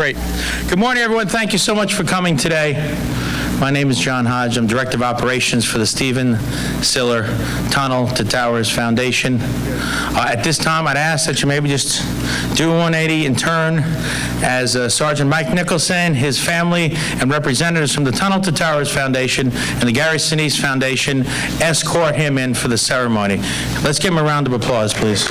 Great. Good morning, everyone. Thank you so much for coming today. My name is John Hodge. I'm Director of Operations for the Stephen Siller Tunnel to Towers Foundation. At this time, I'd ask that you maybe just do a 180 and turn as Sergeant Mike Nicholson, his family, and representatives from the Tunnel to Towers Foundation and the Gary Sinise Foundation escort him in for the ceremony. Let's give him a round of applause, please.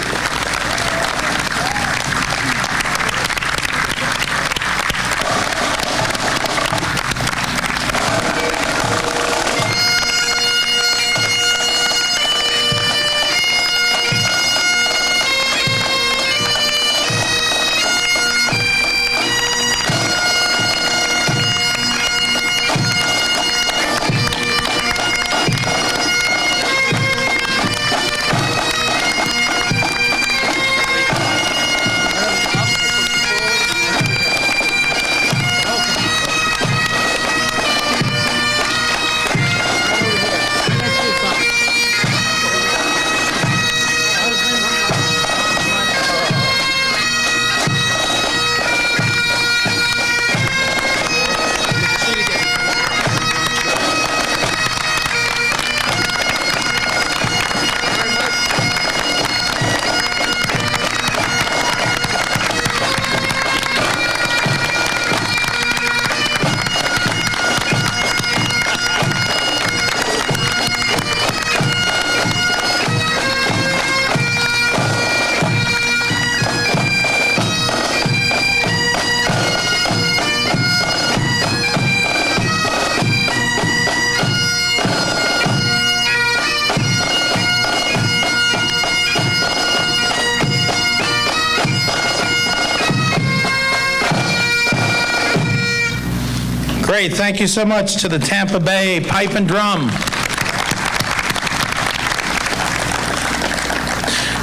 Great. Thank you so much to the Tampa Bay Pipe and Drum.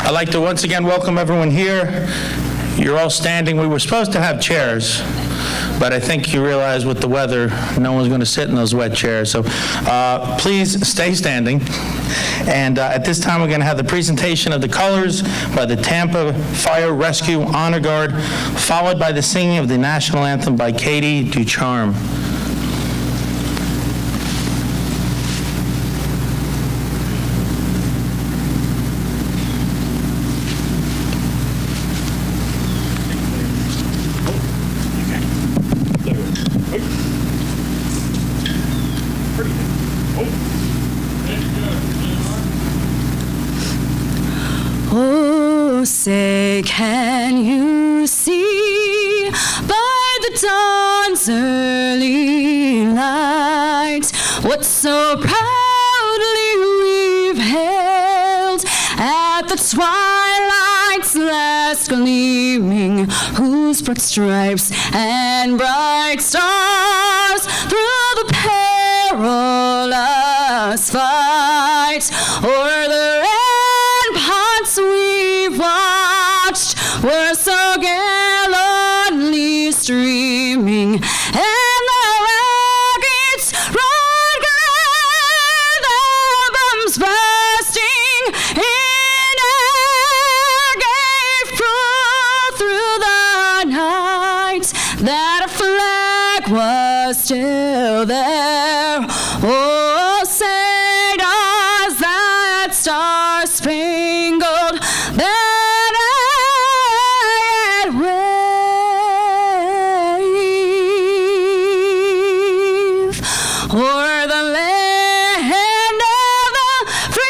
I'd like to once again welcome everyone here. You're all standing. We were supposed to have chairs, but I think you realize with the weather, no one's going to sit in those wet chairs. So please stay standing. And at this time, we're going to have the presentation of the colors by the Tampa Fire Rescue Honor Guard, followed by the singing of the national anthem by Katie Ducharme. Say, can you see by the dawn's early light what so proudly we've hailed at the twilight's last gleaming, whose broad stripes and bright stars through the perilous fight o'er the ramparts we've watched were so gallantly streaming, and the rockets roared grand, the bombs bursting in air gave proof through the night that a flag was still there. Oh, say does that star-spangled banner yet wave o'er the land of the free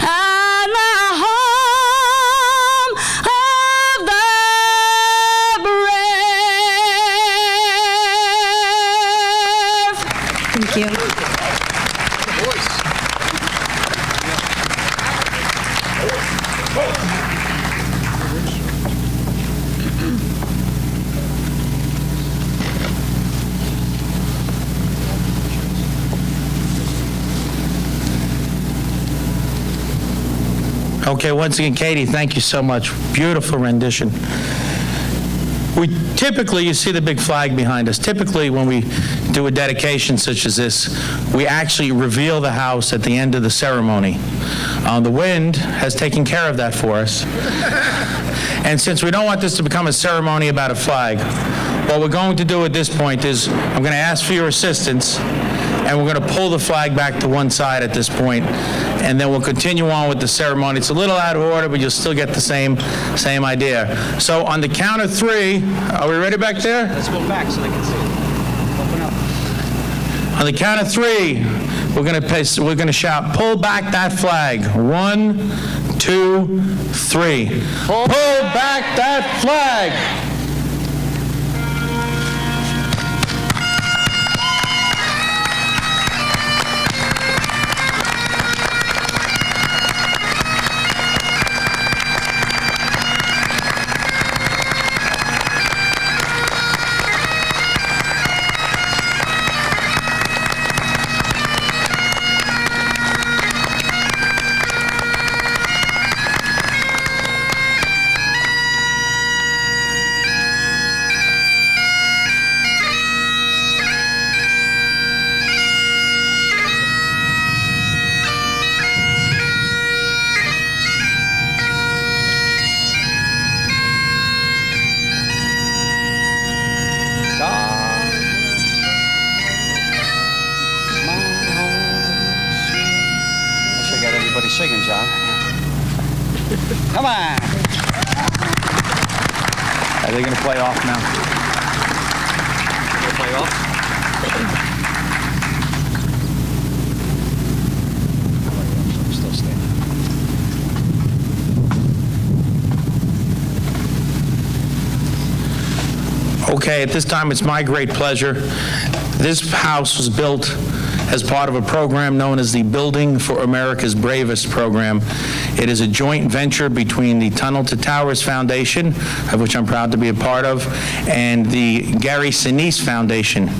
and the home of the brave. Thank you. Okay, once again, Katie, thank you so much. Beautiful rendition. Typically, you see the big flag behind us. Typically, when we do a dedication such as this, we actually reveal the house at the end of the ceremony. The wind has taken care of that for us. And since we don't want this to become a ceremony about a flag, what we're going to do at this point is I'm going to ask for your assistance, and we're going to pull the flag back to one side at this point, and then we'll continue on with the ceremony. It's a little out of order, but you'll still get the same idea. So on the count of 3, are we ready back there? Let's go back so they can see it. Open up. On the count of 3, we're going to shout, "Pull back that flag." 1, 2, 3. Pull back that flag. Singing, John. Come on. Are they going to play off now? They play off? Still standing. Okay, at this time, it's my great pleasure. This house was built as part of a program known as the Building for America's Bravest program. It is a joint venture between the Tunnel to Towers Foundation, of which I'm proud to be a part of, and the Gary Sinise Foundation.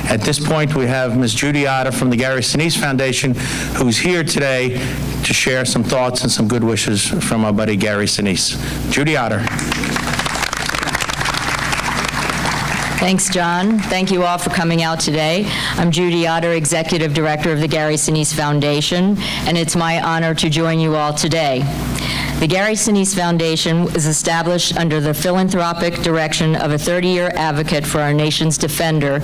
At this point, we have Ms. Judy Otter from the Gary Sinise Foundation, who's here today to share some thoughts and some good wishes from our buddy Gary Sinise. Judy Otter. Thanks, John. Thank you all for coming out today. I'm Judy Otter, Executive Director of the Gary Sinise Foundation, and it's my honor to join you all today. The Gary Sinise Foundation is established under the philanthropic direction of a 30-year advocate for our nation's defender,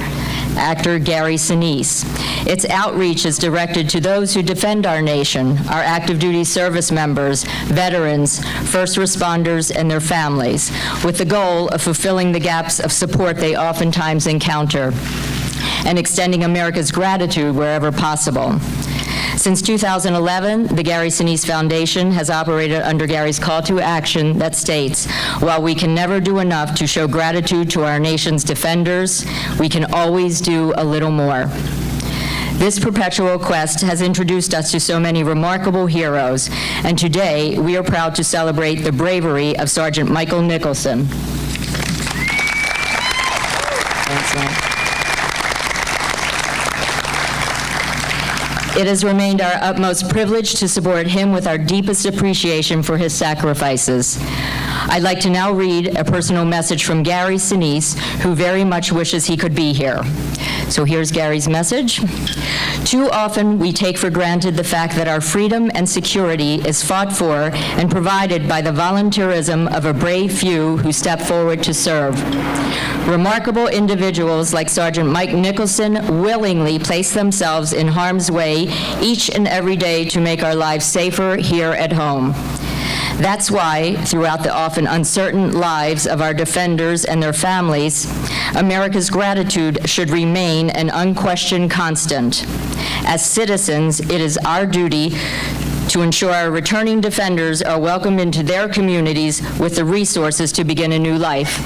actor Gary Sinise. Its outreach is directed to those who defend our nation, our active duty service members, veterans, first responders, and their families, with the goal of fulfilling the gaps of support they oftentimes encounter and extending America's gratitude wherever possible. Since 2011, the Gary Sinise Foundation has operated under Gary's call to action that states, while we can never do enough to show gratitude to our nation's defenders, we can always do a little more. This perpetual quest has introduced us to so many remarkable heroes, and today we are proud to celebrate the bravery of Sergeant Michael Nicholson. Thanks, Matt. It has remained our utmost privilege to support him with our deepest appreciation for his sacrifices. I'd like to now read a personal message from Gary Sinise, who very much wishes he could be here. So here's Gary's message. Too often we take for granted the fact that our freedom and security is fought for and provided by the volunteerism of a brave few who step forward to serve. Remarkable individuals like Sergeant Mike Nicholson willingly place themselves in harm's way each and every day to make our lives safer here at home. That's why, throughout the often uncertain lives of our defenders and their families, America's gratitude should remain an unquestioned constant. As citizens, it is our duty to ensure our returning defenders are welcomed into their communities with the resources to begin a new life.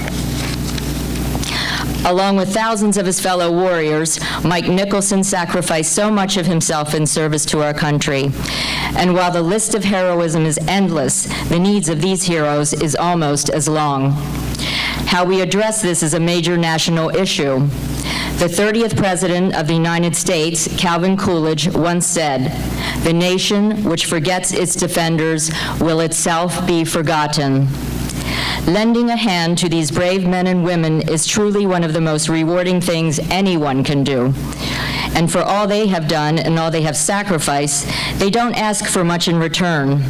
Along with thousands of his fellow warriors, Mike Nicholson sacrificed so much of himself in service to our country. And while the list of heroism is endless, the needs of these heroes is almost as long. How we address this is a major national issue. The 30th President of the United States, Calvin Coolidge, once said, "The nation which forgets its defenders will itself be forgotten." Lending a hand to these brave men and women is truly one of the most rewarding things anyone can do. And for all they have done and all they have sacrificed, they don't ask for much in return.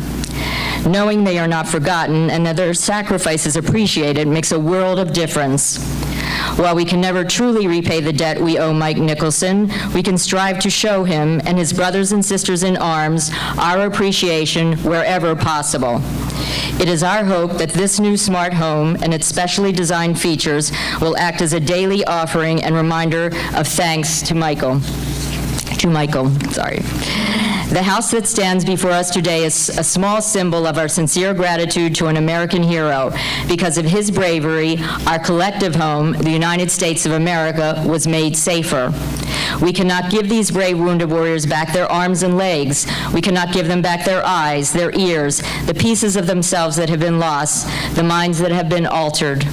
Knowing they are not forgotten and that their sacrifice is appreciated makes a world of difference. While we can never truly repay the debt we owe Mike Nicholson, we can strive to show him and his brothers and sisters in arms our appreciation wherever possible. It is our hope that this new smart home and its specially designed features will act as a daily offering and reminder of thanks to Michael. The house that stands before us today is a small symbol of our sincere gratitude to an American hero. Because of his bravery, our collective home, the United States of America, was made safer. We cannot give these brave wounded warriors back their arms and legs. We cannot give them back their eyes, their ears, the pieces of themselves that have been lost, the minds that have been altered.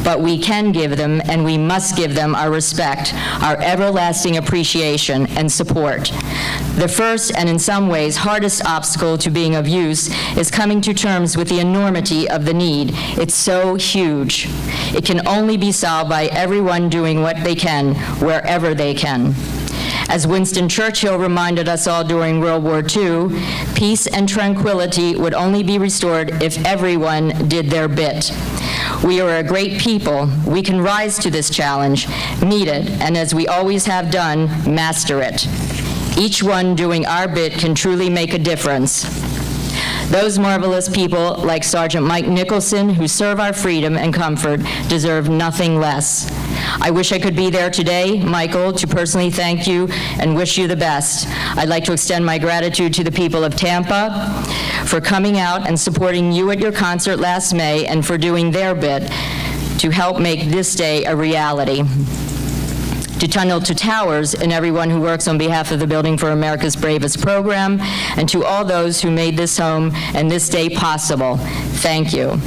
But we can give them, and we must give them, our respect, our everlasting appreciation and support. The first, and in some ways hardest obstacle to being of use is coming to terms with the enormity of the need. It's so huge. It can only be solved by everyone doing what they can, wherever they can. As Winston Churchill reminded us all during World War II, peace and tranquility would only be restored if everyone did their bit. We are a great people. We can rise to this challenge, meet it, and as we always have done, master it. Each one doing our bit can truly make a difference. Those marvelous people, like Sergeant Mike Nicholson, who serve our freedom and comfort, deserve nothing less. I wish I could be there today, Michael, to personally thank you and wish you the best. I'd like to extend my gratitude to the people of Tampa for coming out and supporting you at your concert last May and for doing their bit to help make this day a reality. To Untitled Towers and everyone who works on behalf of the Building for America's Bravest program, and to all those who made this home and this day possible, thank you.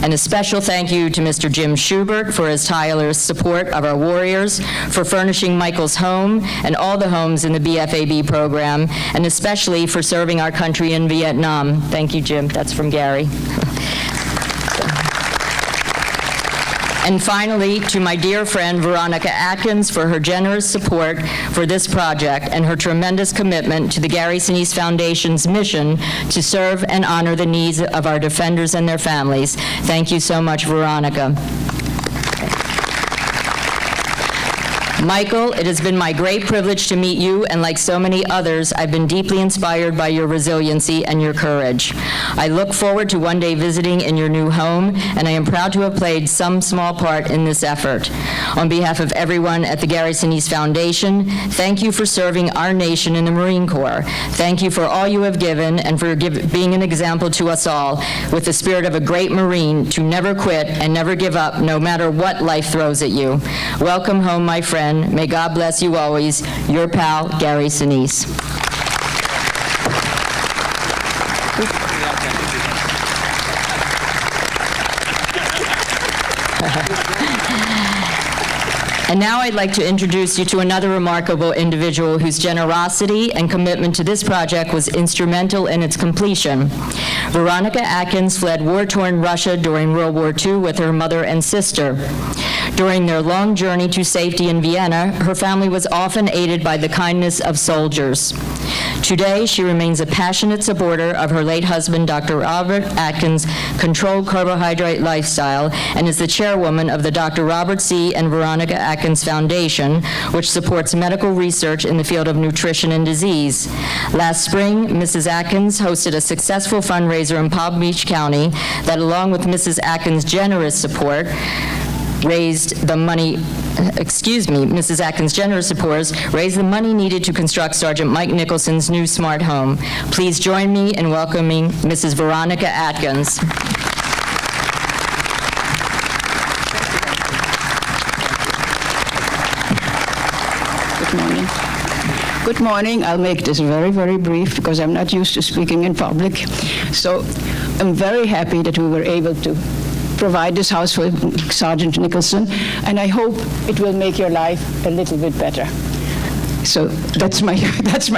And a special thank you to Mr. Jim Schubert for his tireless support of our warriors, for furnishing Michael's home and all the homes in the BFAB program, and especially for serving our country in Vietnam. Thank you, Jim. That's from Gary. And finally, to my dear friend Veronica Atkins for her generous support for this project and her tremendous commitment to the Gary Sinise Foundation's mission to serve and honor the needs of our defenders and their families. Thank you so much, Veronica. Michael, it has been my great privilege to meet you, and like so many others, I've been deeply inspired by your resiliency and your courage. I look forward to one day visiting in your new home, and I am proud to have played some small part in this effort. On behalf of everyone at the Gary Sinise Foundation, thank you for serving our nation in the Marine Corps. Thank you for all you have given and for being an example to us all, with the spirit of a great Marine, to never quit and never give up, no matter what life throws at you. Welcome home, my friend. May God bless you always. Your pal, Gary Sinise. And now I'd like to introduce you to another remarkable individual whose generosity and commitment to this project was instrumental in its completion. Veronica Atkins fled war-torn Russia during World War II with her mother and sister. During their long journey to safety in Vienna, her family was often aided by the kindness of soldiers. Today, she remains a passionate supporter of her late husband, Dr. Robert Atkins' controlled carbohydrate lifestyle, and is the chairwoman of the Dr. Robert C. and Veronica Atkins Foundation, which supports medical research in the field of nutrition and disease. Last spring, Mrs. Atkins hosted a successful fundraiser in Palm Beach County that, along with Mrs. Atkins' generous support, Mrs. Atkins' generous supporters raised the money needed to construct Sergeant Mike Nicholson's new smart home. Please join me in welcoming Mrs. Veronica Atkins. Good morning. Good morning. I'll make this very, very brief because I'm not used to speaking in public. So I'm very happy that we were able to provide this house for Sergeant Nicholson, and I hope it will make your life a little bit better. So that's my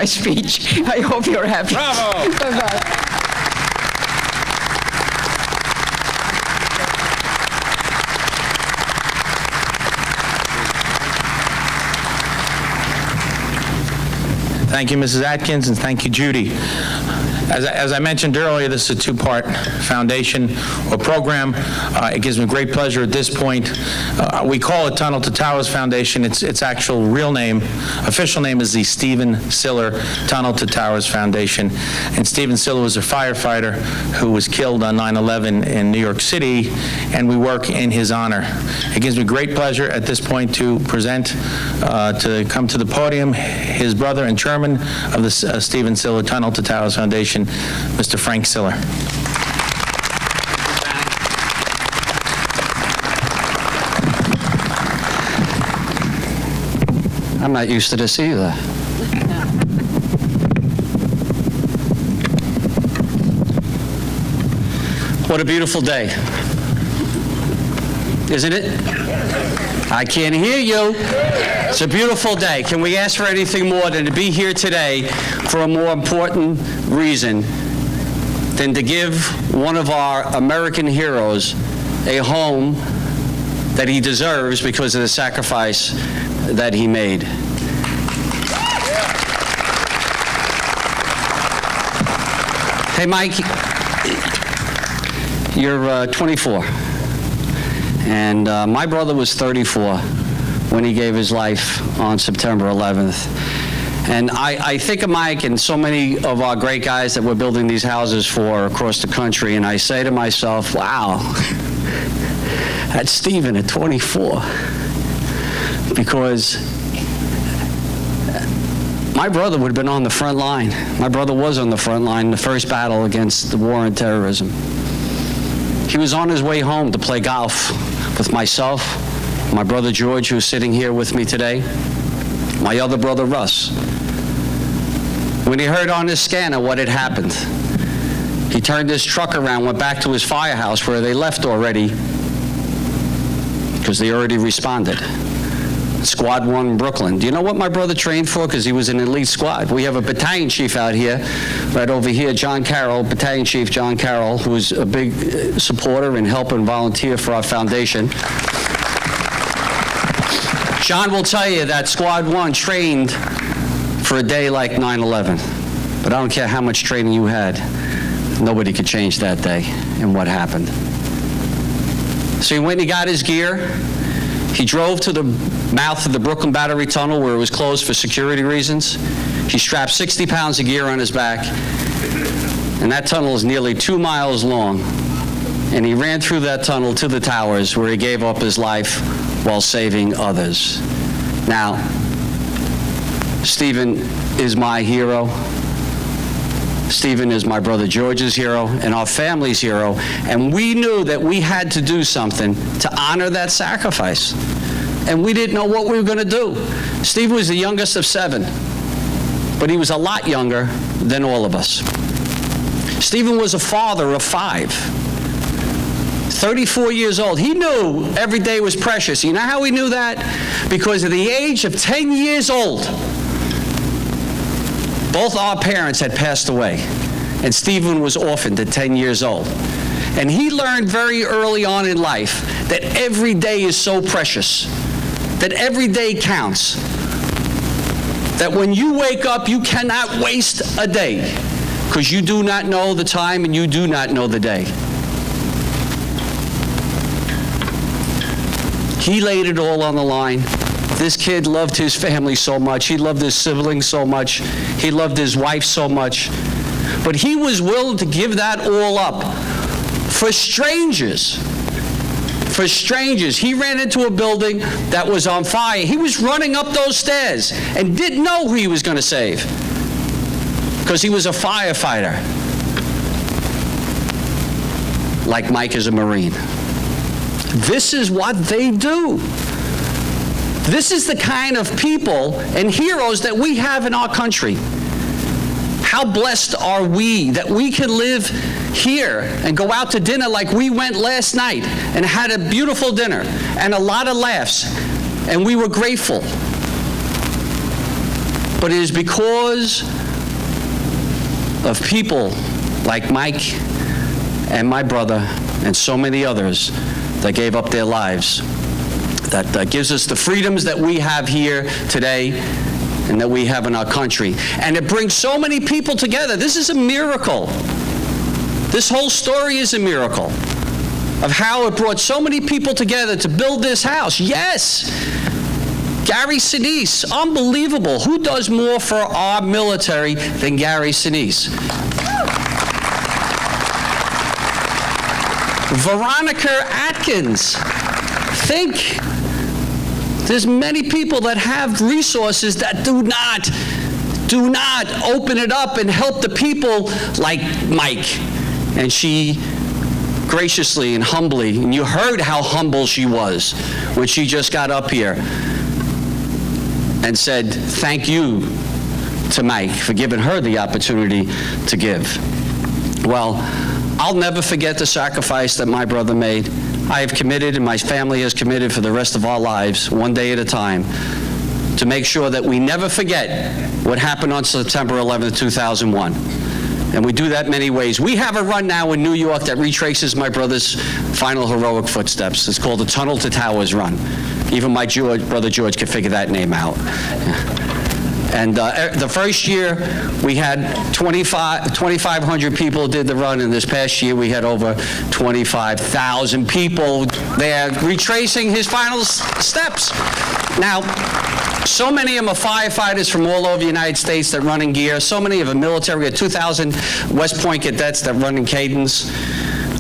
speech. I hope you're happy. Bravo! Bye-bye. Thank you, Mrs. Atkins, and thank you, Judy. As I mentioned earlier, this is a two-part foundation or program. It gives me great pleasure at this point. We call it Tunnel to Towers Foundation. Its actual real name, official name, is the Stephen Siller Tunnel to Towers Foundation. And Stephen Siller was a firefighter who was killed on 9/11 in New York City, and we work in his honor. It gives me great pleasure at this point to present, to come to the podium, his brother and chairman of the Stephen Siller Tunnel to Towers Foundation, Mr. Frank Siller. I'm not used to this either. What a beautiful day. Isn't it? I can't hear you. It's a beautiful day. Can we ask for anything more than to be here today for a more important reason than to give one of our American heroes a home that he deserves because of the sacrifice that he made? Hey, Mike, you're 24. And my brother was 34 when he gave his life on September 11th. And I think of Mike and so many of our great guys that we're building these houses for across the country, and I say to myself, wow, that's Stephen at 24. Because my brother would have been on the front line. My brother was on the front line in the first battle against the war on terrorism. He was on his way home to play golf with myself, my brother George, who's sitting here with me today, my other brother Russ. When he heard on his scanner what had happened, he turned his truck around, went back to his firehouse where they left already, because they already responded. Squad 1 in Brooklyn. Do you know what my brother trained for? Because he was an elite squad. We have a battalion chief out here, right over here, John Carroll, Battalion Chief John Carroll, who's a big supporter and helper and volunteer for our foundation. John will tell you that Squad 1 trained for a day like 9/11. But I don't care how much training you had, nobody could change that day and what happened. So he went and he got his gear. He drove to the mouth of the Brooklyn Battery Tunnel where it was closed for security reasons. He strapped 60 pounds of gear on his back, and that tunnel is nearly 2 miles long. And he ran through that tunnel to the towers where he gave up his life while saving others. Now, Stephen is my hero. Stephen is my brother George's hero and our family's hero, and we knew that we had to do something to honor that sacrifice. And we didn't know what we were going to do. Stephen was the youngest of 7, but he was a lot younger than all of us. Stephen was a father of 5, 34 years old. He knew every day was precious. You know how he knew that? Because at the age of 10 years old, both our parents had passed away, and Stephen was orphaned at 10 years old. And he learned very early on in life that every day is so precious, that every day counts, that when you wake up, you cannot waste a day, because you do not know the time and you do not know the day. He laid it all on the line. This kid loved his family so much. He loved his siblings so much. He loved his wife so much. But he was willing to give that all up for strangers. For strangers. He ran into a building that was on fire. He was running up those stairs and didn't know who he was going to save because he was a firefighter. Like Mike is a Marine. This is what they do. This is the kind of people and heroes that we have in our country. How blessed are we that we can live here and go out to dinner like we went last night and had a beautiful dinner and a lot of laughs, and we were grateful. But it is because of people like Mike and my brother and so many others that gave up their lives that gives us the freedoms that we have here today and that we have in our country. And it brings so many people together. This is a miracle. This whole story is a miracle of how it brought so many people together to build this house. Yes, Gary Sinise, unbelievable. Who does more for our military than Gary Sinise? Veronica Atkins. Think. There's many people that have resources that do not open it up and help the people like Mike. And she graciously and humbly, and you heard how humble she was when she just got up here and said thank you to Mike for giving her the opportunity to give. Well, I'll never forget the sacrifice that my brother made. I have committed, and my family has committed for the rest of our lives, one day at a time, to make sure that we never forget what happened on September 11th, 2001. And we do that many ways. We have a run now in New York that retraces my brother's final heroic footsteps. It's called the Tunnel to Towers Run. Even my brother George could figure that name out. And the first year, we had 2,500 people did the run, and this past year, we had over 25,000 people there retracing his final steps. Now, so many of them are firefighters from all over the United States that run in gear. So many of them military. We had 2,000 West Point cadets that run in cadence.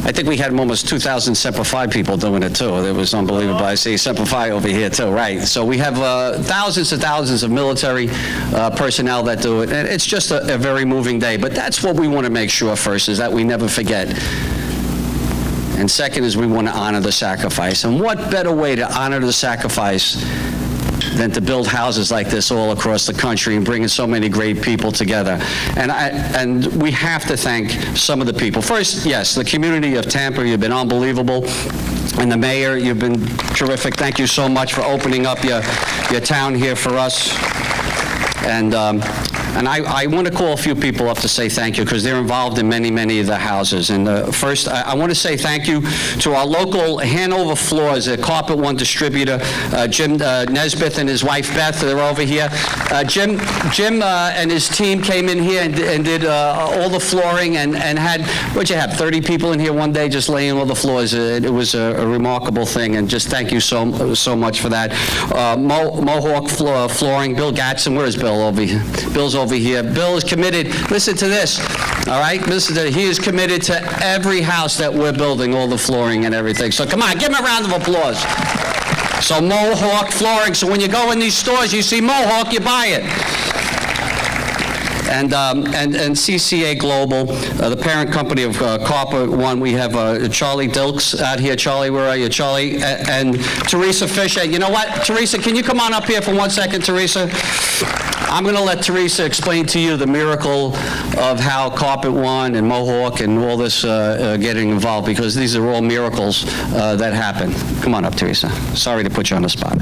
I think we had almost 2,000 Semper Fi people doing it, too. It was unbelievable. I see Semper Fi over here, too, right. So we have thousands and thousands of military personnel that do it. And it's just a very moving day. But that's what we want to make sure first, is that we never forget. And second is we want to honor the sacrifice. And what better way to honor the sacrifice than to build houses like this all across the country and bringing so many great people together. And we have to thank some of the people. First, yes, the community of Tampa, you've been unbelievable. And the mayor, you've been terrific. Thank you so much for opening up your town here for us. And I want to call a few people up to say thank you, because they're involved in many, many of the houses. And first, I want to say thank you to our local Hanover Floors, a Carpet One distributor, Jim Nesbitt and his wife Beth. They're over here. Jim and his team came in here and did all the flooring and had, what'd you have, 30 people in here one day just laying all the floors. It was a remarkable thing, and just thank you so much for that. Mohawk Flooring, Bill Gatson. Where is Bill over here? Bill's over here. Bill is committed. Listen to this. All right? Listen to this. He is committed to every house that we're building, all the flooring and everything. So come on, give him a round of applause. So Mohawk Flooring. So when you go in these stores, you see Mohawk, you buy it. And CCA Global, the parent company of Carpet One, we have Charlie Dilks out here. Charlie, where are you, Charlie? And Teresa Fisher. You know what, Teresa, can you come on up here for 1 second, Teresa? I'm going to let Teresa explain to you the miracle of how Carpet One and Mohawk and all this getting involved, because these are all miracles that happen. Come on up, Teresa. Sorry to put you on the spot.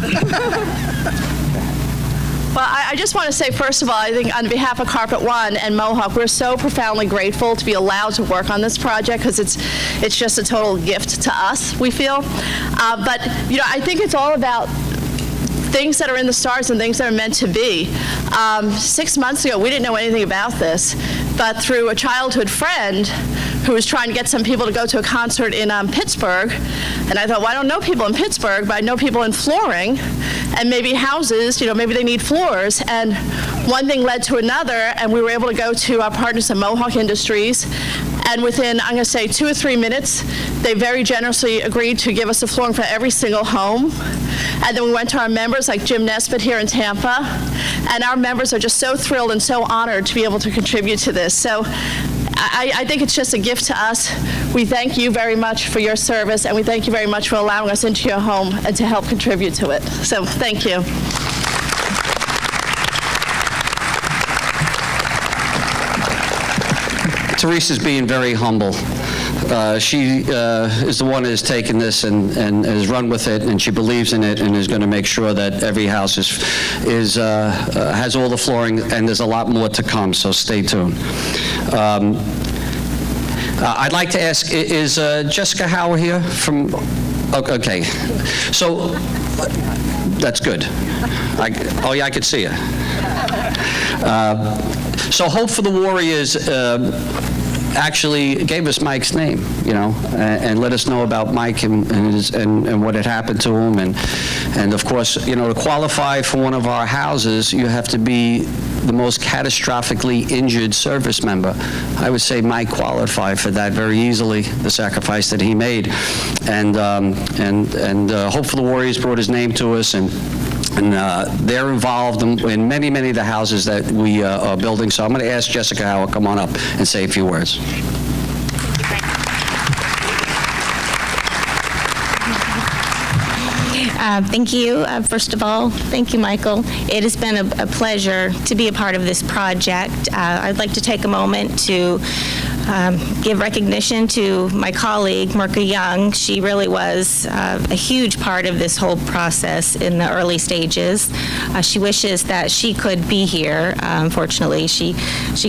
Well, I just want to say, first of all, I think on behalf of Carpet One and Mohawk, we're so profoundly grateful to be allowed to work on this project, because it's just a total gift to us, we feel. But, you know, I think it's all about things that are in the stars and things that are meant to be. 6 months ago, we didn't know anything about this, but through a childhood friend who was trying to get some people to go to a concert in Pittsburgh, and I thought, well, I don't know people in Pittsburgh, but I know people in flooring, and maybe houses, you know, maybe they need floors, and one thing led to another, and we were able to go to our partners at Mohawk Industries, and within, I'm going to say, 2 or 3 minutes, they very generously agreed to give us the flooring for every single home. And then we went to our members, like Jim Nesbitt here in Tampa, and our members are just so thrilled and so honored to be able to contribute to this. So I think it's just a gift to us. We thank you very much for your service, and we thank you very much for allowing us into your home and to help contribute to it. So thank you. Teresa's being very humble. She is the one that has taken this and has run with it, and she believes in it, and is going to make sure that every house has all the flooring, and there's a lot more to come, so stay tuned. I'd like to ask, is Jessica Howard here from, okay. So That's good. Oh, yeah, I could see you. So Hope for the Warriors actually gave us Mike's name, and let us know about Mike and what had happened to him. And of course, to qualify for one of our houses, you have to be the most catastrophically injured service member. I would say Mike qualified for that very easily, the sacrifice that he made. And Hope for the Warriors brought his name to us, and they're involved in many, many of the houses that we are building. So I'm going to ask Jessica Howard to come on up and say a few words. Thank you. First of all, thank you, Michael. It has been a pleasure to be a part of this project. I'd like to take a moment to give recognition to my colleague, Merca Young. She really was a huge part of this whole process in the early stages. She wishes that she could be here. Unfortunately, she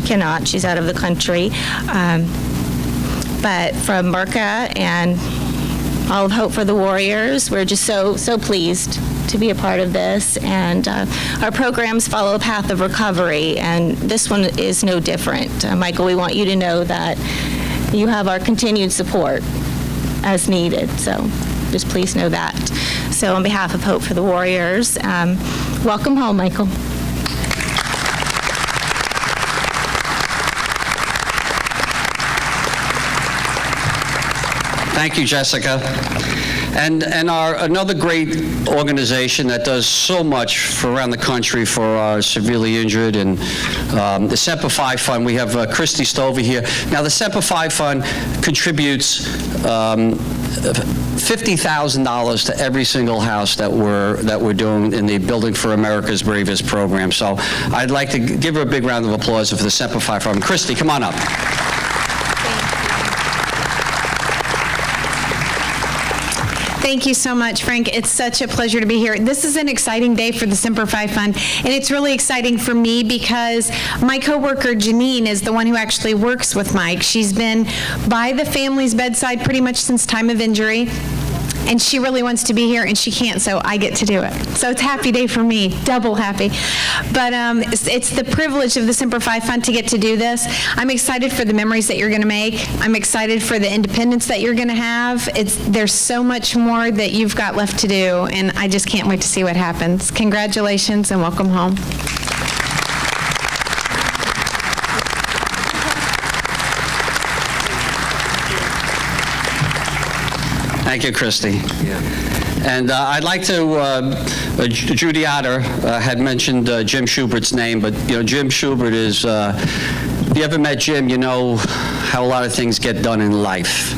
cannot. She's out of the country. But from Merca and all of Hope for the Warriors, we're just so pleased to be a part of this. And our programs follow a path of recovery, and this one is no different. Michael, we want you to know that you have our continued support as needed, so just please know that. So on behalf of Hope for the Warriors, welcome home, Michael. Thank you, Jessica. And another great organization that does so much for around the country for our severely injured, and the Semper Fi Fund. We have Christy Stover here. Now, the Semper Fi Fund contributes $50,000 to every single house that we're doing in the Building for America's Bravest program. So I'd like to give her a big round of applause for the Semper Fi Fund. Christy, come on up. Thank you so much, Frank. It's such a pleasure to be here. This is an exciting day for the Semper Fi Fund, and it's really exciting for me because my coworker Janine is the one who actually works with Mike. She's been by the family's bedside pretty much since time of injury, and she really wants to be here, and she can't, so I get to do it. So it's a happy day for me, double happy. But it's the privilege of the Semper Fi Fund to get to do this. I'm excited for the memories that you're going to make. I'm excited for the independence that you're going to have. There's so much more that you've got left to do, and I just can't wait to see what happens. Congratulations, and welcome home. Thank you, Christy. And I'd like to, Judy Otter had mentioned Jim Schubert's name, but Jim Schubert is, if you ever met Jim, you know how a lot of things get done in life.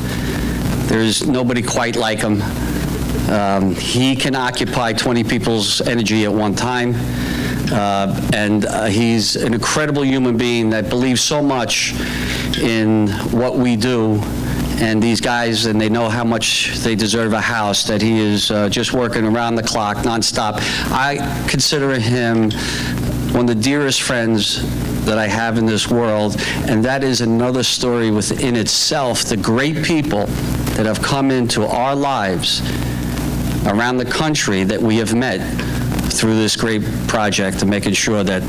There's nobody quite like him. He can occupy 20 people's energy at one time. And he's an incredible human being that believes so much in what we do. And these guys, and they know how much they deserve a house, that he is just working around the clock, nonstop. I consider him one of the dearest friends that I have in this world, and that is another story within itself, the great people that have come into our lives around the country that we have met through this great project of making sure that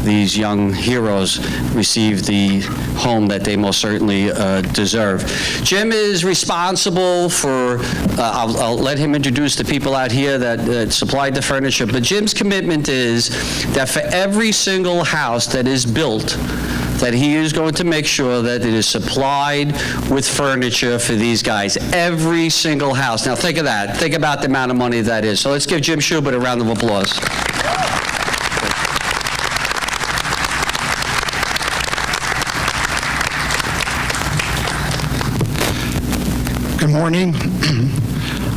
these young heroes receive the home that they most certainly deserve. Jim is responsible for, I'll let him introduce the people out here that supplied the furniture, but Jim's commitment is that for every single house that is built, that he is going to make sure that it is supplied with furniture for these guys. Every single house. Now think of that. Think about the amount of money that is. So let's give Jim Schubert a round of applause. Good morning.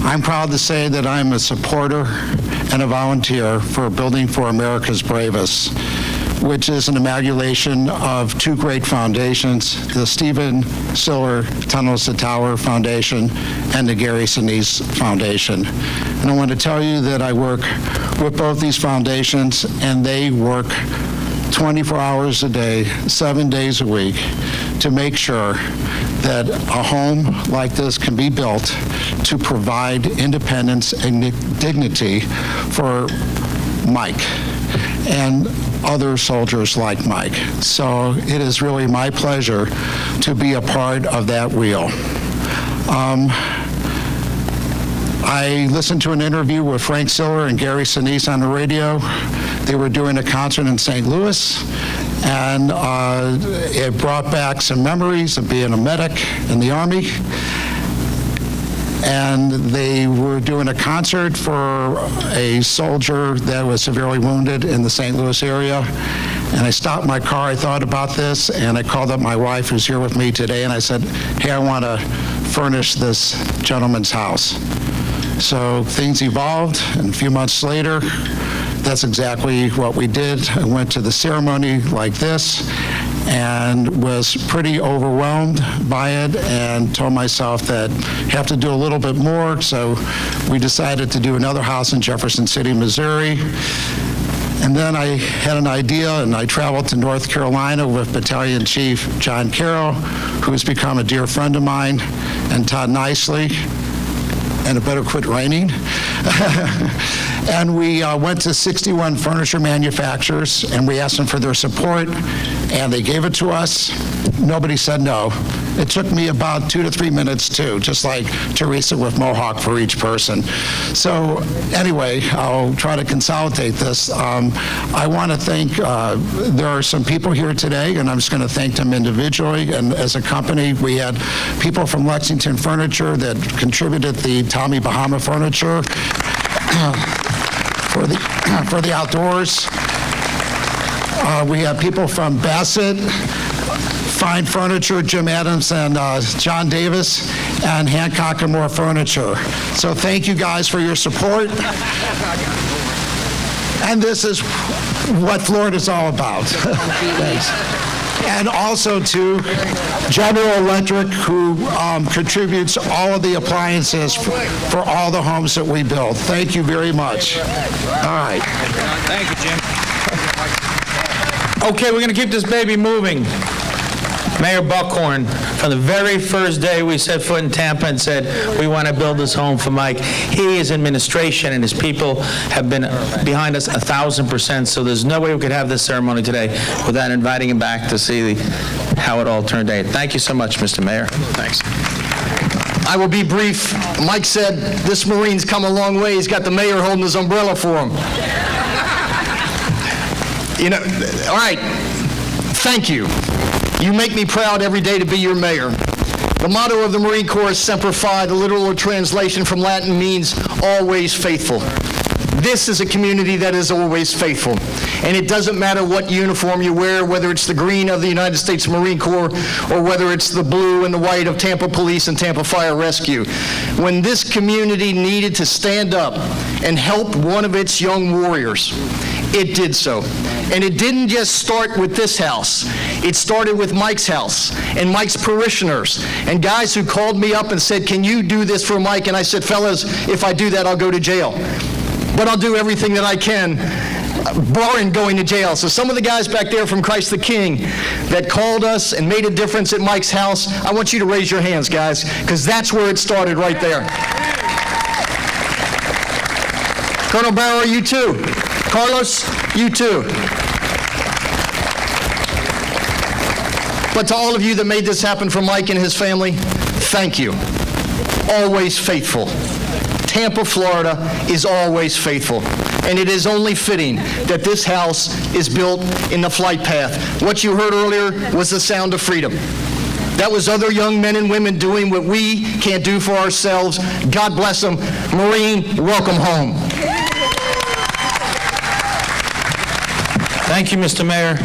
I'm proud to say that I'm a supporter and a volunteer for Building for America's Bravest, which is an amalgamation of two great foundations, the Stephen Siller Tunnels to Tower Foundation and the Gary Sinise Foundation. And I want to tell you that I work with both these foundations, and they work 24 hours a day, 7 days a week, to make sure that a home like this can be built to provide independence and dignity for Mike and other soldiers like Mike. So it is really my pleasure to be a part of that wheel. I listened to an interview with Frank Siller and Gary Sinise on the radio. They were doing a concert in St. Louis, and it brought back some memories of being a medic in the Army. And they were doing a concert for a soldier that was severely wounded in the St. Louis area. And I stopped my car, I thought about this, and I called up my wife, who's here with me today, and I said, hey, I want to furnish this gentleman's house. So things evolved, and a few months later, that's exactly what we did. I went to the ceremony like this and was pretty overwhelmed by it and told myself that I have to do a little bit more. So we decided to do another house in Jefferson City, Missouri. And then I had an idea, and I traveled to North Carolina with Battalion Chief John Carroll, who has become a dear friend of mine, and Todd Nicely, and it better quit raining. And we went to 61 furniture manufacturers, and we asked them for their support, and they gave it to us. Nobody said no. It took me about 2 to 3 minutes, too, just like Teresa with Mohawk for each person. So anyway, I'll try to consolidate this. I want to thank, there are some people here today, and I'm just going to thank them individually. And as a company, we had people from Lexington Furniture that contributed the Tommy Bahama furniture for the outdoors. We have people from Bassett, Fine Furniture, Jim Adams and John Davis, and Hancock and Moore Furniture. So thank you guys for your support. And this is what Florida's all about. Thanks. And also to General Electric, who contributes all of the appliances for all the homes that we build. Thank you very much. All right. Thank you, Jim. Okay, we're going to keep this baby moving. Mayor Buckhorn, from the very first day we set foot in Tampa and said, we want to build this home for Mike, he, his administration, and his people have been behind us 1,000%, so there's no way we could have this ceremony today without inviting him back to see how it all turned out. Thank you so much, Mr. Mayor. Thanks. I will be brief. Mike said this Marine's come a long way. He's got the mayor holding his umbrella for him. You know, all right, thank you. You make me proud every day to be your mayor. The motto of the Marine Corps is Semper Fi. The literal translation from Latin means always faithful. This is a community that is always faithful. And it doesn't matter what uniform you wear, whether it's the green of the United States Marine Corps or whether it's the blue and the white of Tampa Police and Tampa Fire Rescue. When this community needed to stand up and help one of its young warriors, it did so. And it didn't just start with this house. It started with Mike's house and Mike's parishioners and guys who called me up and said, can you do this for Mike? And I said, fellas, if I do that, I'll go to jail. But I'll do everything that I can, barring going to jail. So some of the guys back there from Christ the King that called us and made a difference at Mike's house, I want you to raise your hands, guys, because that's where it started right there. Colonel Barrow, you too. Carlos, you too. But to all of you that made this happen for Mike and his family, thank you. Always faithful. Tampa, Florida is always faithful. And it is only fitting that this house is built in the flight path. What you heard earlier was the sound of freedom. That was other young men and women doing what we can't do for ourselves. God bless them. Marine, welcome home. Thank you, Mr. Mayor.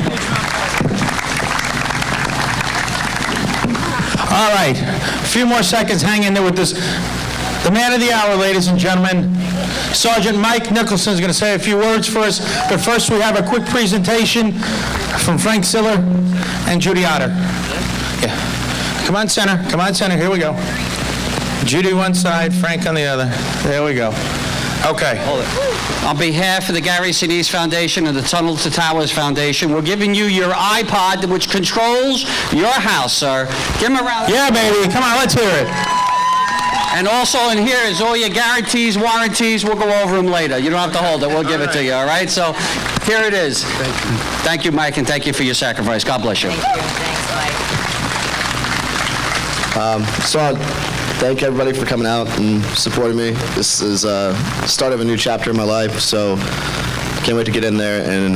All right, a few more seconds. Hang in there with this. The man of the hour, ladies and gentlemen, Sergeant Mike Nicholson is going to say a few words for us, but first we have a quick presentation from Frank Siller and Judy Otter. Yeah. Come on, center. Come on, center. Here we go. Judy one side, Frank on the other. There we go. Okay. On behalf of the Gary Sinise Foundation and the Tunnel to Towers Foundation, we're giving you your iPod, which controls your house, sir. Give him a round. Yeah, baby. Come on, let's hear it. And also in here is all your guarantees, warranties. We'll go over them later. You don't have to hold it. We'll give it to you, all right? So here it is. Thank you. Thank you, Mike, and thank you for your sacrifice. God bless you. Thank you. Thanks, Mike. So I thank everybody for coming out and supporting me. This is the start of a new chapter in my life, so can't wait to get in there and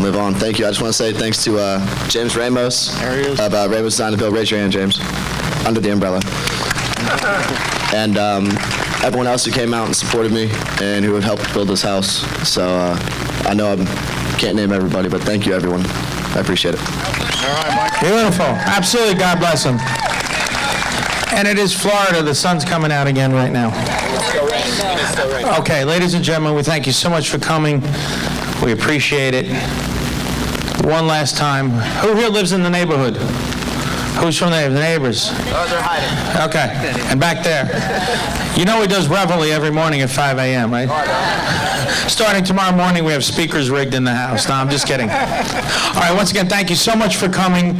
live on. Thank you. I just want to say thanks to James Ramos of Ramos Design and Build. Raise your hand, James, under the umbrella. And everyone else who came out and supported me and who have helped build this house. So I know I can't name everybody, but thank you, everyone. I appreciate it. Beautiful. Absolutely. God bless them. And it is Florida. The sun's coming out again right now. Okay, ladies and gentlemen, we thank you so much for coming. We appreciate it. One last time. Who here lives in the neighborhood? Who's from the neighbors? Oh, they're hiding. Okay. And back there. You know he does reveille every morning at 5 a.m., right? Starting tomorrow morning, we have speakers rigged in the house. No, I'm just kidding. All right, once again, thank you so much for coming.